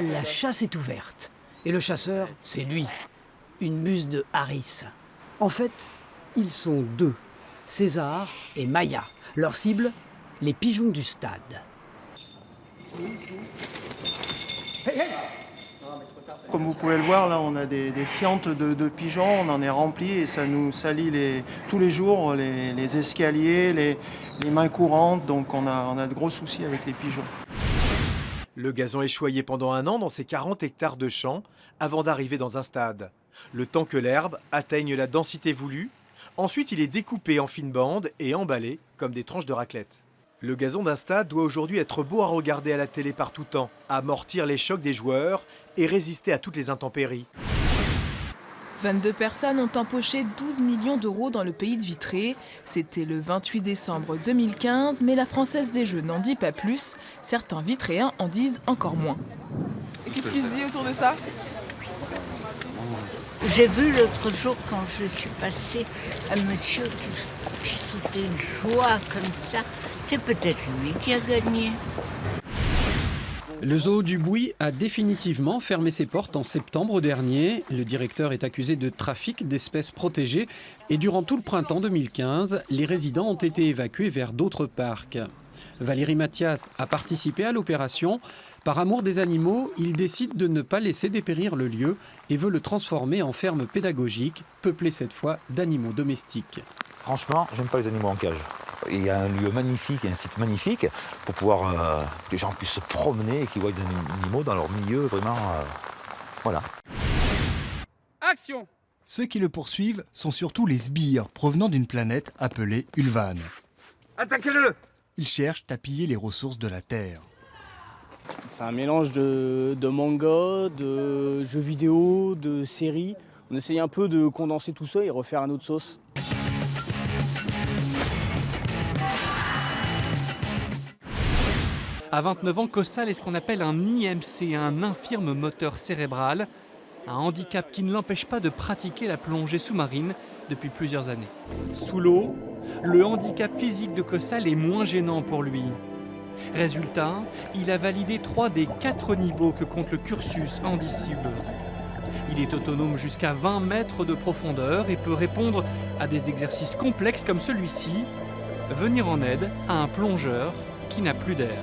la chasse est ouverte. Et le chasseur, c'est lui, une buse de Harris. En fait, ils sont deux, César et Maya. Leur cible, les pigeons du stade. Comme vous pouvez le voir, là, on a des fientes de pigeons, on en est rempli et ça nous salit tous les jours les escaliers, les mains courantes, donc on a de gros soucis avec les pigeons. Le gazon est choyé pendant 1 an dans ces 40 hectares de champs avant d'arriver dans un stade. Le temps que l'herbe atteigne la densité voulue, ensuite il est découpé en fines bandes et emballé comme des tranches de raclette. Le gazon d'un stade doit aujourd'hui être beau à regarder à la télé par tout temps, amortir les chocs des joueurs et résister à toutes les intempéries. 22 personnes ont empoché 12 millions d'euros dans le pays de Vitré. C'était le 28 décembre 2015, mais la Française des Jeux n'en dit pas plus. Certains Vitréens en disent encore moins. Et qu'est-ce qui se dit autour de ça ? J'ai vu l'autre jour quand je suis passée un monsieur qui sautait une joie comme ça. C'est peut-être lui qui a gagné. Le zoo du Bouy a définitivement fermé ses portes en septembre dernier. Le directeur est accusé de trafic d'espèces protégées et durant tout le printemps 2015, les résidents ont été évacués vers d'autres parcs. Valérie Mathias a participé à l'opération. Par amour des animaux, il décide de ne pas laisser dépérir le lieu et veut le transformer en ferme pédagogique, peuplée cette fois d'animaux domestiques. Franchement, j'aime pas les animaux en cage. Il y a un lieu magnifique, un site magnifique pour pouvoir que les gens puissent se promener et qu'ils voient des animaux dans leur milieu, vraiment. Voilà. Action! Ceux qui le poursuivent sont surtout les sbires provenant d'une planète appelée Ulvan. Attaquez-le! Ils cherchent à piller les ressources de la Terre. C'est un mélange de manga, de jeux vidéo, de séries. On essaye un peu de condenser tout ça et refaire à notre sauce. À 29 ans, Cossal est ce qu'on appelle un IMC, un infirme moteur cérébral, un handicap qui ne l'empêche pas de pratiquer la plongée sous-marine depuis plusieurs années. Sous l'eau, le handicap physique de Cossal est moins gênant pour lui. Résultat, il a validé 3 des 4 niveaux que compte le cursus Handicub. Il est autonome jusqu'à 20 mètres de profondeur et peut répondre à des exercices complexes comme celui-ci, venir en aide à un plongeur qui n'a plus d'air.